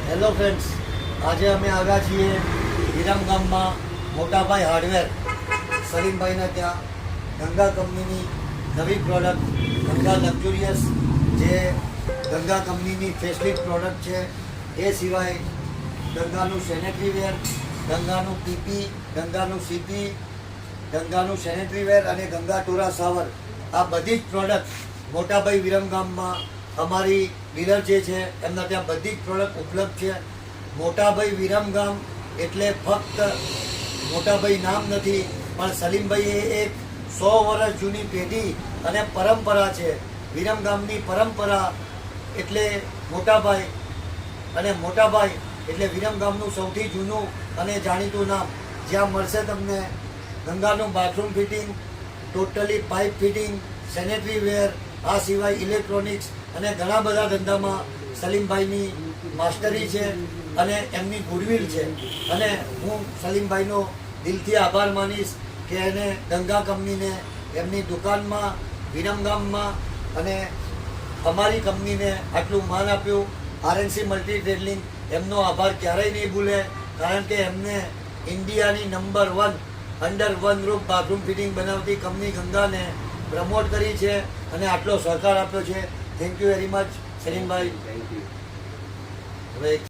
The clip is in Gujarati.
હેલો ફ્રેન્ડ્સ, આજે અમે આવ્યા છીએ વિરમગામમાં મોટાભાઈ હાર્ડવેર સલીમભાઈના ત્યાં. ગંગા કંપનીની નવી પ્રોડક્ટ ગંગા લક્ઝુરિયસ, જે ગંગા કંપનીની ફેસલિફ્ટ પ્રોડક્ટ છે. એ સિવાય ગંગાનું સેનેટરી વેર, ગંગાનું પીપી, ગંગાનું સીપી, ગંગાનું સેનેટરી વેર અને ગંગા ટોરા સાવર, આ બધી જ પ્રોડક્ટ મોટાભાઈ વિરમગામમાં અમારી ડીલર જે છે એમના ત્યાં બધી જ પ્રોડક્ટ ઉપલબ્ધ છે. મોટાભાઈ વિરમગામ એટલે ફક્ત મોટાભાઈ નામ નથી, પણ સલીમભાઈ એ એક 100 વર્ષ જૂની પેઢી અને પરંપરા છે. વિરમગામની પરંપરા એટલે મોટાભાઈ, અને મોટાભાઈ એટલે વિરમગામનું સૌથી જૂનું અને જાણીતું નામ. જ્યાં મળશે તમને ગંગાનું bathroom fitting, totally pipe fitting, sanitary ware, આ સિવાય ઇલેક્ટ્રોનિક્સ અને ઘણા બધા ધંધામાં સલીમભાઈની માસ્ટરી છે અને એમની ગુડવિલ છે. અને હું સલીમભાઈનો દિલથી આભાર માનીશ કે એને ગંગા કંપનીને એમની દુકાનમાં વિરમગામમાં અને અમારી કંપનીને આટલું માન આપ્યું. આરએનસી મલ્ટી ટ્રેડલિંગ એમનો આભાર ક્યારેય નહીં ભૂલે, કારણ કે એમને ઇન્ડિયાની number 1 under one roof bathroom fitting બનાવતી કંપની ગંગાને પ્રમોટ કરી છે અને આટલો સહકાર આપ્યો છે. થેન્ક યુ વેરી મચ સલીમભાઈ. Thank you. હવે